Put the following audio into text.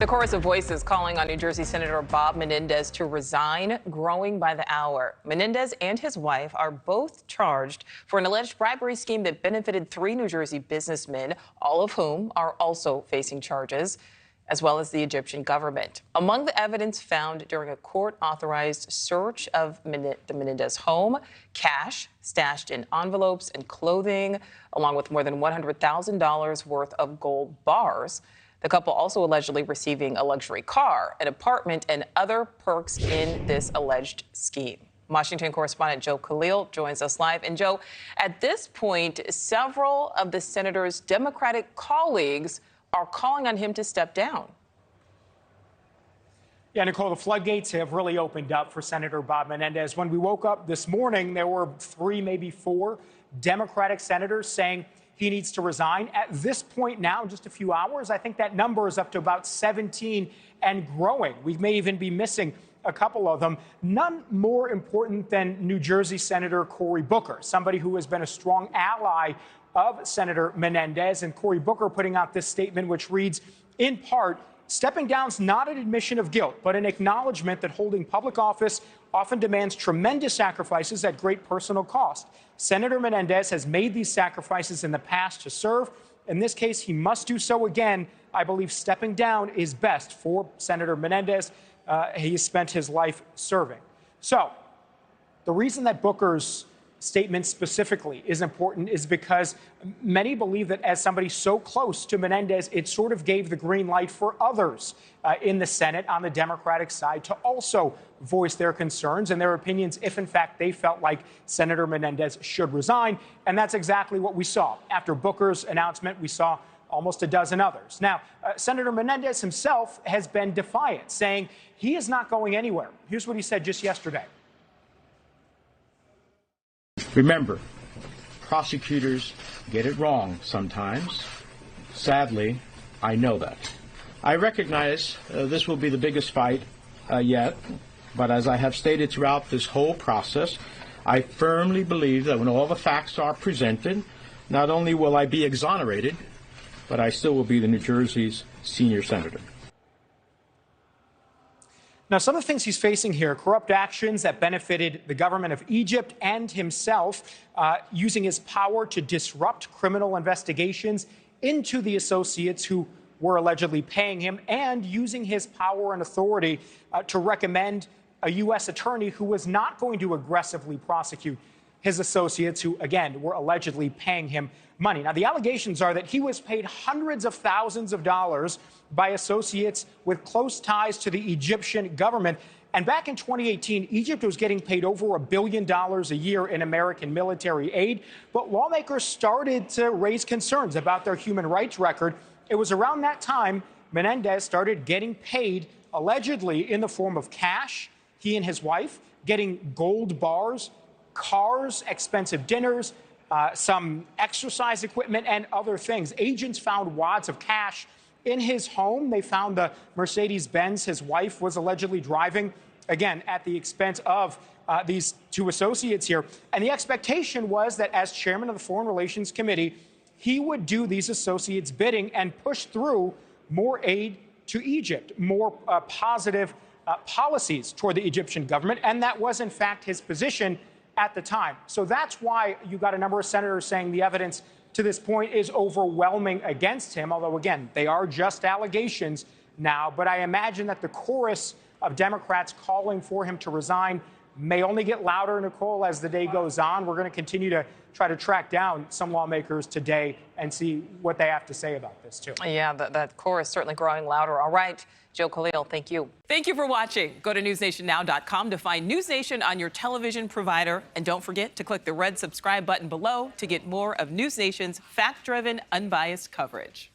The chorus of voices calling on New Jersey Senator Bob Menendez to resign growing by the hour. Menendez and his wife are both charged for an alleged bribery scheme that benefited 3 New Jersey businessmen, all of whom are also facing charges, as well as the Egyptian government. Among the evidence found during a court-authorized search of the Menendez home, cash stashed in envelopes and clothing, along with more than $100,000 worth of gold bars. The couple also allegedly receiving a luxury car, an apartment, and other perks in this alleged scheme. Washington correspondent Joe Khalil joins us live. And Joe, at this point, several of the senator's Democratic colleagues are calling on him to step down. Yeah, Nichole, the floodgates have really opened up for Senator Bob Menendez. When we woke up this morning, there were 3, maybe 4 Democratic senators saying he needs to resign. At this point now, in just a few hours, I think that number is up to about 17 and growing. We may even be missing a couple of them. None more important than New Jersey Senator Cory Booker, somebody who has been a strong ally of Senator Menendez. And Cory Booker putting out this statement, which reads, in part, stepping down is not an admission of guilt, but an acknowledgement that holding public office often demands tremendous sacrifices at great personal cost. Senator Menendez has made these sacrifices in the past to serve. In this case, he must do so again. I believe stepping down is best for Senator Menendez. He spent his life serving. So the reason that Booker's statement specifically is important is because many believe that as somebody so close to Menendez, it sort of gave the green light for others in the Senate on the Democratic side to also voice their concerns and their opinions if, in fact, they felt like Senator Menendez should resign. And that's exactly what we saw. After Booker's announcement, we saw almost a dozen others. Now, Senator Menendez himself has been defiant, saying he is not going anywhere. Here's what he said just yesterday. Remember, prosecutors get it wrong sometimes. Sadly, I know that. I recognize this will be the biggest fight yet, but as I have stated throughout this whole process, I firmly believe that when all the facts are presented, not only will I be exonerated, but I still will be the New Jersey's senior senator. Now, some of the things he's facing here, corrupt actions that benefited the government of Egypt and himself, using his power to disrupt criminal investigations into the associates who were allegedly paying him, and using his power and authority to recommend a U.S. attorney who was not going to aggressively prosecute his associates who, again, were allegedly paying him money. Now, the allegations are that he was paid hundreds of thousands of dollars by associates with close ties to the Egyptian government. And back in 2018, Egypt was getting paid over $1 billion a year in American military aid. But lawmakers started to raise concerns about their human rights record. It was around that time Menendez started getting paid, allegedly in the form of cash, he and his wife, getting gold bars, cars, expensive dinners, some exercise equipment, and other things. Agents found wads of cash in his home. They found the Mercedes-Benz his wife was allegedly driving, again, at the expense of these 2 associates here. And the expectation was that as chairman of the Foreign Relations Committee, he would do these associates' bidding and push through more aid to Egypt, more positive policies toward the Egyptian government. And that was, in fact, his position at the time. So that's why you got a number of senators saying the evidence to this point is overwhelming against him, although, again, they are just allegations now. But I imagine that the chorus of Democrats calling for him to resign may only get louder, Nichole, as the day goes on. We're going to continue to try to track down some lawmakers today and see what they have to say about this, too. Yeah, that chorus certainly growing louder. All right, Joe Khalil, thank you. Thank you for watching. Go to newsnationnow.com to find News Nation on your television provider. And don't forget to click the red subscribe button below to get more of News Nation's fact-driven, unbiased coverage.